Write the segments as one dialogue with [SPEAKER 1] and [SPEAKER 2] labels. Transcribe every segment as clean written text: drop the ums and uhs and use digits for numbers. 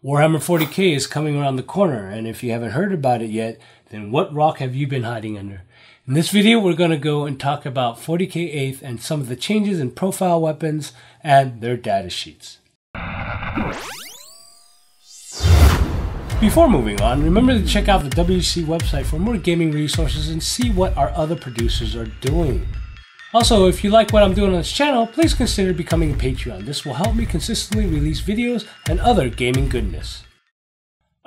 [SPEAKER 1] Warhammer 40k is coming around the corner, and if you haven't heard about it yet, then what rock have you been hiding under? In this video, we're going to go and talk about 40k 8th and some of the changes in profile weapons and their data sheets. Before moving on, remember to check out the WC website for more gaming resources and see what our other producers are doing. Also, if you like what I'm doing on this channel, please consider becoming a Patreon. This will help me consistently release videos and other gaming goodness.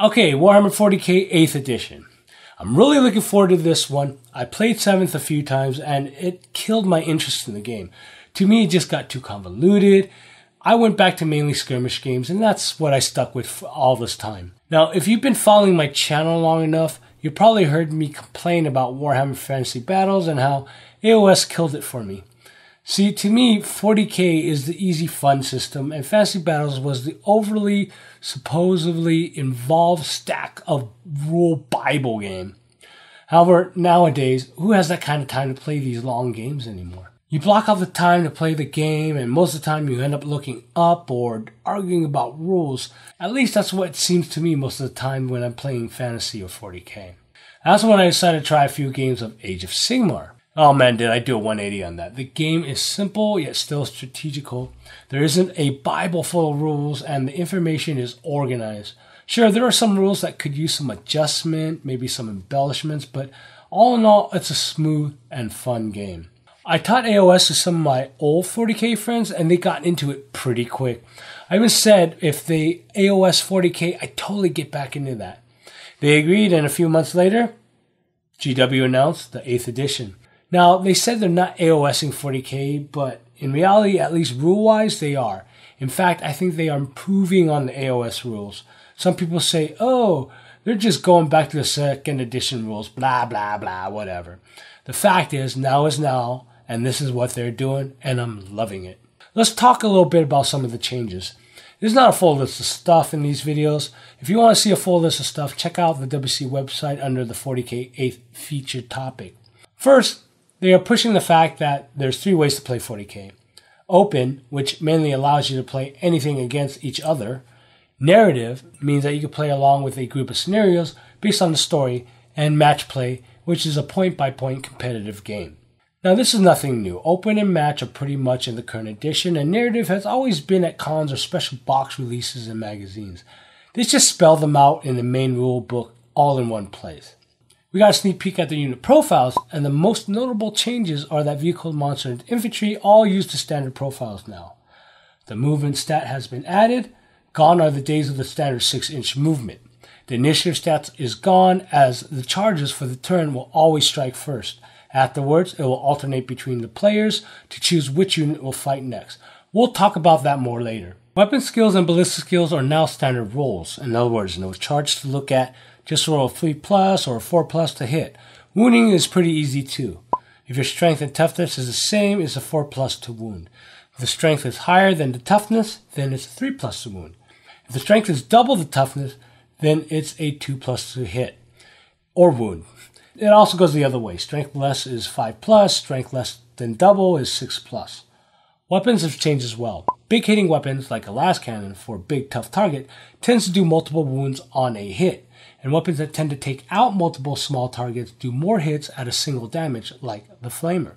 [SPEAKER 1] Okay, Warhammer 40k 8th edition. I'm really looking forward to this one. I played 7th a few times and it killed my interest in the game. To me, it just got too convoluted. I went back to mainly skirmish games, and that's what I stuck with for all this time. Now, if you've been following my channel long enough, you probably heard me complain about Warhammer Fantasy Battles and how AOS killed it for me. See, to me, 40k is the easy fun system, and Fantasy Battles was the overly, supposedly involved stack of rule Bible game. However, nowadays, who has that kind of time to play these long games anymore? You block out the time to play the game, and most of the time you end up looking up or arguing about rules. At least that's what it seems to me most of the time when I'm playing Fantasy or 40k. That's when I decided to try a few games of Age of Sigmar. Oh man, did I do a 180 on that. The game is simple, yet still strategical. There isn't a Bible full of rules, and the information is organized. Sure, there are some rules that could use some adjustment, maybe some embellishments, but all in all, it's a smooth and fun game. I taught AOS to some of my old 40k friends, and they got into it pretty quick. I even said if they AOS 40k, I totally get back into that. They agreed, and a few months later, GW announced the 8th edition. Now, they said they're not AOSing 40k, but in reality, at least rule-wise, they are. In fact, I think they are improving on the AOS rules. Some people say, oh, they're just going back to the 2nd edition rules, blah, blah, blah, whatever. The fact is, now is now, and this is what they're doing, and I'm loving it. Let's talk a little bit about some of the changes. There's not a full list of stuff in these videos. If you want to see a full list of stuff, check out the WC website under the 40k 8th featured topic. First, they are pushing the fact that there's 3 ways to play 40k. Open, which mainly allows you to play anything against each other. Narrative means that you can play along with a group of scenarios based on the story. And match play, which is a point-by-point competitive game. Now, this is nothing new. Open and match are pretty much in the current edition, and narrative has always been at cons or special box releases and magazines. They just spell them out in the main rule book all in one place. We got a sneak peek at the unit profiles, and the most notable changes are that vehicle, monster, and infantry all use the standard profiles now. The movement stat has been added. Gone are the days of the standard 6-inch movement. The initiative stats is gone, as the charges for the turn will always strike first. Afterwards, it will alternate between the players to choose which unit will fight next. We'll talk about that more later. Weapon skills and ballista skills are now standard rolls. In other words, no charge to look at, just roll a 3+ or a 4+ to hit. Wounding is pretty easy too. If your strength and toughness is the same, it's a 4+ to wound. If the strength is higher than the toughness, then it's a 3+ to wound. If the strength is double the toughness, then it's a 2+ to hit or wound. It also goes the other way. Strength less is 5+, strength less than double is 6+. Weapons have changed as well. Big hitting weapons, like a las cannon for a big tough target, tends to do multiple wounds on a hit, and weapons that tend to take out multiple small targets do more hits at a single damage, like the flamer.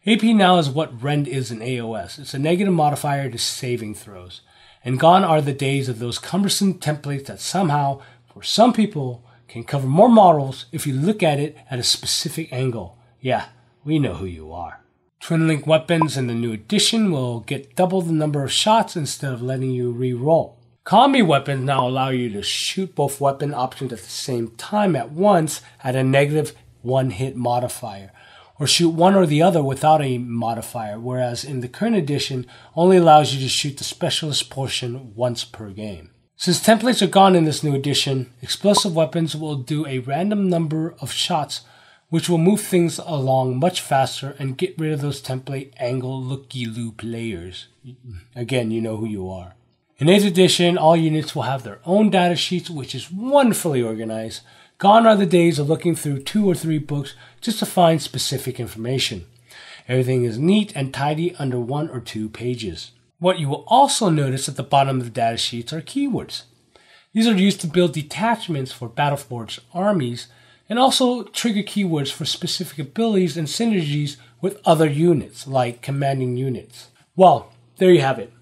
[SPEAKER 1] AP now is what rend is in AOS. It's a negative modifier to saving throws. And gone are the days of those cumbersome templates that somehow, for some people, can cover more models if you look at it at a specific angle. Yeah, we know who you are. Twin link weapons in the new edition will get double the number of shots instead of letting you re-roll. Combi weapons now allow you to shoot both weapon options at the same time at once at a negative 1-hit modifier, or shoot one or the other without a modifier, whereas in the current edition only allows you to shoot the specialist portion once per game. Since templates are gone in this new edition, explosive weapons will do a random number of shots, which will move things along much faster and get rid of those template angle looky-loo players. Again, you know who you are. In 8th edition, all units will have their own data sheets, which is wonderfully organized. Gone are the days of looking through 2 or 3 books just to find specific information. Everything is neat and tidy under 1 or 2 pages. What you will also notice at the bottom of the data sheets are keywords. These are used to build detachments for Battleforged armies and also trigger keywords for specific abilities and synergies with other units, like commanding units. Well, there you have it.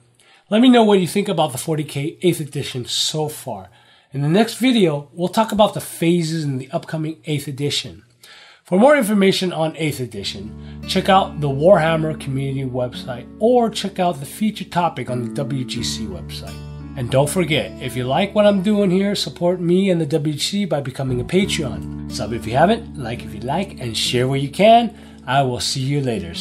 [SPEAKER 1] Let me know what you think about the 40k 8th edition so far. In the next video, we'll talk about the phases in the upcoming 8th edition. For more information on 8th edition, check out the Warhammer community website or check out the featured topic on the WGC website. And don't forget, if you like what I'm doing here, support me and the WGC by becoming a Patreon. Sub if you haven't, like if you like, and share where you can. I will see you later.